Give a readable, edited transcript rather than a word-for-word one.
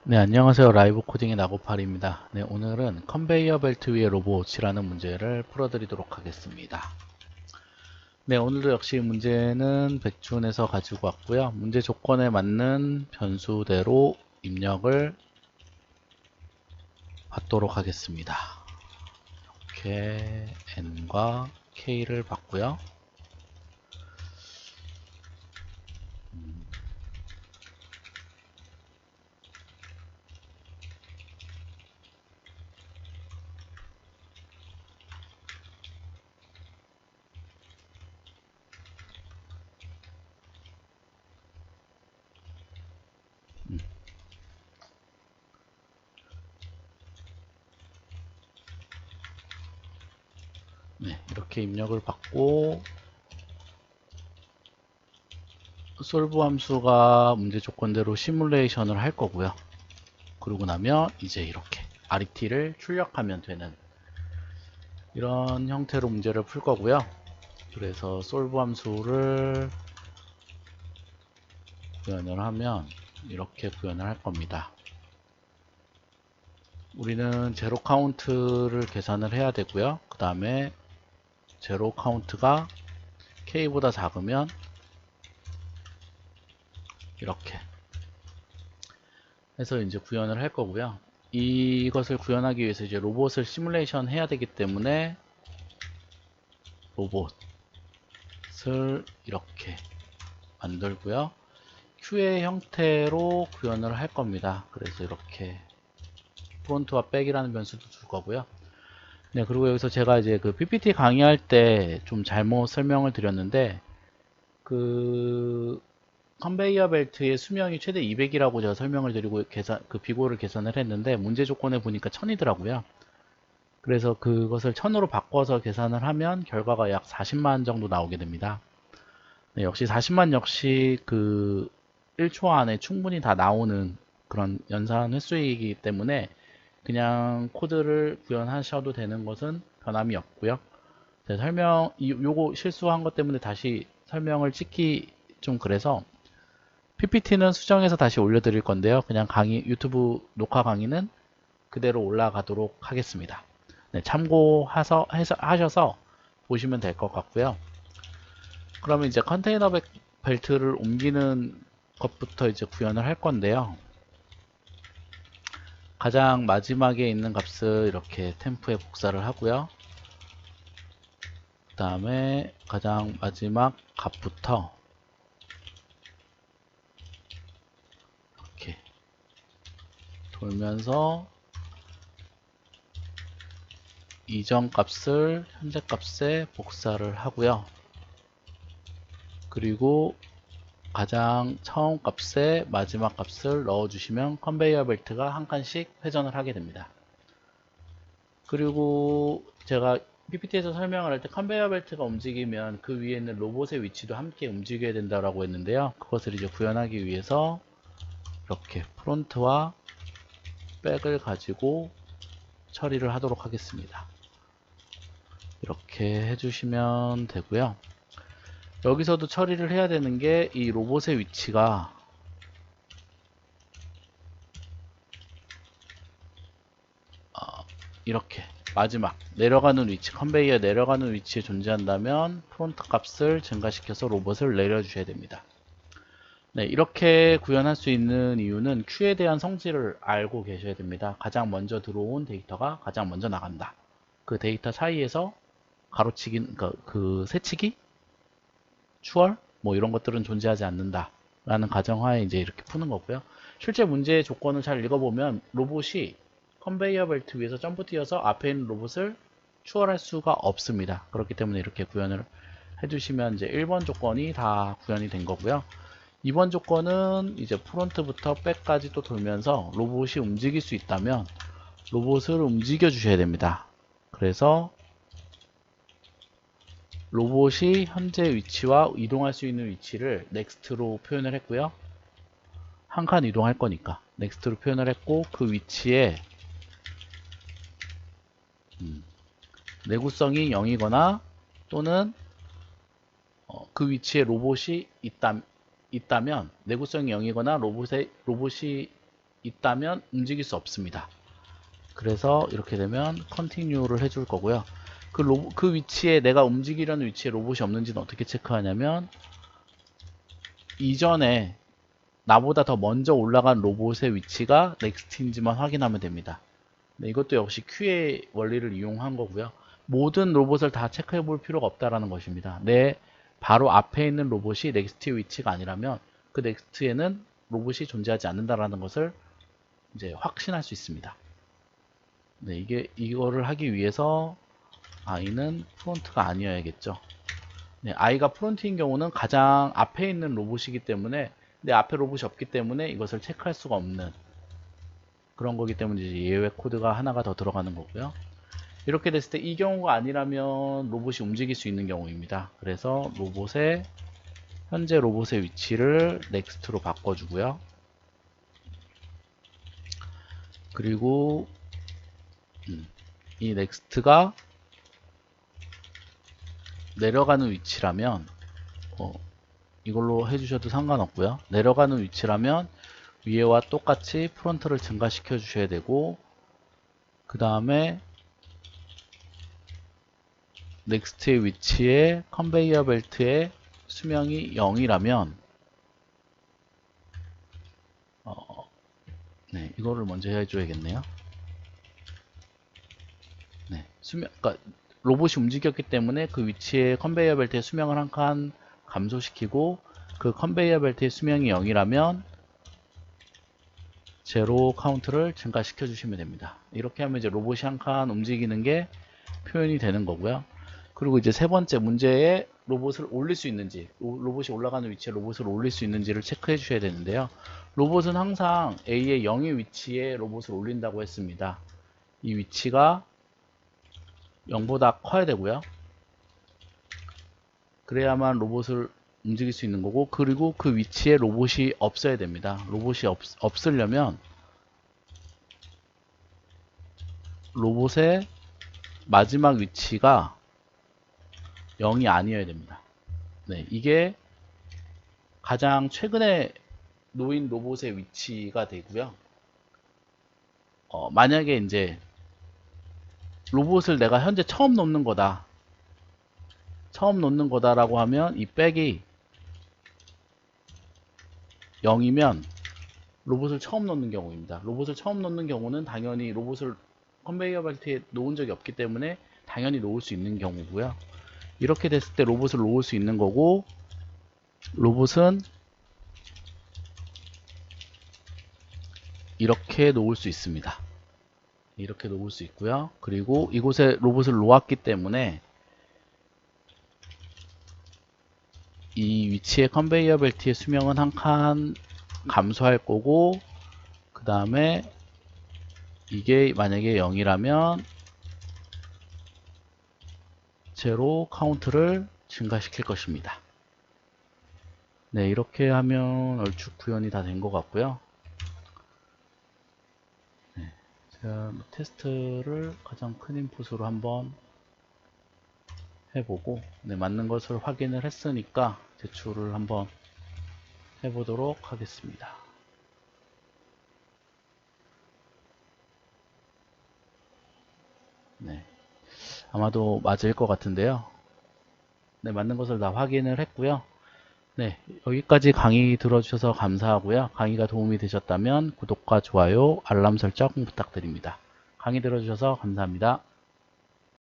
네, 안녕하세요. 라이브 코딩의 나고팔입니다. 네, 오늘은 컨베이어 벨트 위의 로봇이라는 문제를 풀어드리도록 하겠습니다. 네, 오늘도 역시 문제는 백준에서 가지고 왔고요. 문제 조건에 맞는 변수대로 입력을 받도록 하겠습니다. 이렇게 n과 k를 받고요. 네, 이렇게 입력을 받고 솔브 함수가 문제 조건대로 시뮬레이션을 할 거고요. 그러고 나면 이제 이렇게 RET를 출력하면 되는 이런 형태로 문제를 풀 거고요. 그래서 솔브 함수를 구현을 하면 이렇게 구현을 할 겁니다. 우리는 제로 카운트를 계산을 해야 되고요. 그 다음에 제로 카운트가 k보다 작으면 이렇게 해서 이제 구현을 할 거고요. 이것을 구현하기 위해서 이제 로봇을 시뮬레이션 해야 되기 때문에 로봇을 이렇게 만들고요. 큐의 형태로 구현을 할 겁니다. 그래서 이렇게 프론트와 백이라는 변수도 줄 거고요. 네, 그리고 여기서 제가 이제 그 PPT 강의할 때 좀 잘못 설명을 드렸는데, 그 컨베이어 벨트의 수명이 최대 200이라고 제가 설명을 드리고 그 비고를 계산을 했는데, 문제 조건에 보니까 1000이더라고요. 그래서 그것을 1000으로 바꿔서 계산을 하면 결과가 약 40만 정도 나오게 됩니다. 네, 역시 40만 역시 그 1초 안에 충분히 다 나오는 그런 연산 횟수이기 때문에 그냥 코드를 구현하셔도 되는 것은 변함이 없고요. 요거 실수한 것 때문에 다시 설명을 찍기 좀 그래서 PPT는 수정해서 다시 올려드릴 건데요. 그냥 유튜브 녹화 강의는 그대로 올라가도록 하겠습니다. 네, 하셔서 보시면 될 것 같고요. 그러면 이제 컨테이너 벨트를 옮기는 것부터 이제 구현을 할 건데요. 가장 마지막에 있는 값을 이렇게 템프에 복사를 하고요. 그 다음에 가장 마지막 값부터 이렇게 돌면서 이전 값을 현재 값에 복사를 하고요. 그리고 가장 처음 값에 마지막 값을 넣어주시면 컨베이어 벨트가 한 칸씩 회전을 하게 됩니다. 그리고 제가 PPT에서 설명을 할 때 컨베이어 벨트가 움직이면 그 위에 있는 로봇의 위치도 함께 움직여야 된다고 했는데요. 그것을 이제 구현하기 위해서 이렇게 프론트와 백을 가지고 처리를 하도록 하겠습니다. 이렇게 해주시면 되고요. 여기서도 처리를 해야 되는 게 이 로봇의 위치가 이렇게 마지막 내려가는 위치, 컨베이어 내려가는 위치에 존재한다면 프론트 값을 증가시켜서 로봇을 내려주셔야 됩니다. 네, 이렇게 구현할 수 있는 이유는 Q에 대한 성질을 알고 계셔야 됩니다. 가장 먼저 들어온 데이터가 가장 먼저 나간다. 그 데이터 사이에서 가로치기, 그러니까 그 세치기, 추월, 뭐 이런 것들은 존재하지 않는다. 라는 가정하에 이제 이렇게 푸는 거고요. 실제 문제의 조건을 잘 읽어보면 로봇이 컨베이어 벨트 위에서 점프 뛰어서 앞에 있는 로봇을 추월할 수가 없습니다. 그렇기 때문에 이렇게 구현을 해주시면 이제 1번 조건이 다 구현이 된 거고요. 2번 조건은 이제 프론트부터 백까지 또 돌면서 로봇이 움직일 수 있다면 로봇을 움직여 주셔야 됩니다. 그래서 로봇이 현재 위치와 이동할 수 있는 위치를 next로 표현을 했고요. 한 칸 이동할 거니까 next로 표현을 했고 그 위치에 내구성이 0이거나 또는 그 위치에 로봇이 있다면 내구성이 0이거나 로봇이 있다면 움직일 수 없습니다. 그래서 이렇게 되면 컨티뉴를 해줄 거고요. 그 위치에 내가 움직이려는 위치에 로봇이 없는지는 어떻게 체크하냐면 이전에 나보다 더 먼저 올라간 로봇의 위치가 넥스트인지만 확인하면 됩니다. 네, 이것도 역시 QA 원리를 이용한 거고요. 모든 로봇을 다 체크해 볼 필요가 없다라는 것입니다. 내 바로 앞에 있는 로봇이 넥스트의 위치가 아니라면 그 넥스트에는 로봇이 존재하지 않는다라는 것을 이제 확신할 수 있습니다. 네, 이거를 하기 위해서 i는 프론트가 아니어야겠죠. 네, i가 프론트인 경우는 가장 앞에 있는 로봇이기 때문에 내 앞에 로봇이 없기 때문에 이것을 체크할 수가 없는 그런 거기 때문에 이제 예외 코드가 하나가 더 들어가는 거고요. 이렇게 됐을 때 이 경우가 아니라면 로봇이 움직일 수 있는 경우입니다. 그래서 현재 로봇의 위치를 넥스트로 바꿔주고요. 그리고 이 넥스트가 내려가는 위치라면 이걸로 해주셔도 상관없고요. 내려가는 위치라면 위에와 똑같이 프론트를 증가시켜 주셔야 되고 그 다음에 넥스트의 위치에 컨베이어 벨트의 수명이 0이라면 네, 이거를 먼저 해줘야겠네요. 네, 그러니까 로봇이 움직였기 때문에 그 위치에 컨베이어 벨트의 수명을 한 칸 감소시키고 그 컨베이어 벨트의 수명이 0이라면 제로 카운트를 증가시켜 주시면 됩니다. 이렇게 하면 이제 로봇이 한 칸 움직이는 게 표현이 되는 거고요. 그리고 이제 세 번째 문제에 로봇을 올릴 수 있는지, 로봇이 올라가는 위치에 로봇을 올릴 수 있는지를 체크해 주셔야 되는데요. 로봇은 항상 A의 0의 위치에 로봇을 올린다고 했습니다. 이 위치가 0보다 커야 되고요. 그래야만 로봇을 움직일 수 있는 거고, 그리고 그 위치에 로봇이 없어야 됩니다. 로봇이 없으려면 로봇의 마지막 위치가 0이 아니어야 됩니다. 네, 이게 가장 최근에 놓인 로봇의 위치가 되고요. 만약에 이제 로봇을 내가 현재 처음 놓는 거다라고 하면 이 백이 0이면 로봇을 처음 놓는 경우입니다. 로봇을 처음 놓는 경우는 당연히 로봇을 컨베이어 벨트에 놓은 적이 없기 때문에 당연히 놓을 수 있는 경우고요. 이렇게 됐을 때 로봇을 놓을 수 있는 거고, 로봇은 이렇게 놓을 수 있습니다. 이렇게 놓을 수 있고요. 그리고 이곳에 로봇을 놓았기 때문에 이 위치의 컨베이어 벨트의 수명은 한 칸 감소할 거고, 그 다음에 이게 만약에 0이라면 제로 카운트를 증가시킬 것입니다. 네, 이렇게 하면 얼추 구현이 다 된 것 같고요. 네, 제가 테스트를 가장 큰 인풋으로 한번 해보고, 네, 맞는 것을 확인을 했으니까 제출을 한번 해보도록 하겠습니다. 네, 아마도 맞을 것 같은데요. 네, 맞는 것을 다 확인을 했고요. 네, 여기까지 강의 들어주셔서 감사하고요. 강의가 도움이 되셨다면 구독과 좋아요, 알람 설정 부탁드립니다. 강의 들어주셔서 감사합니다.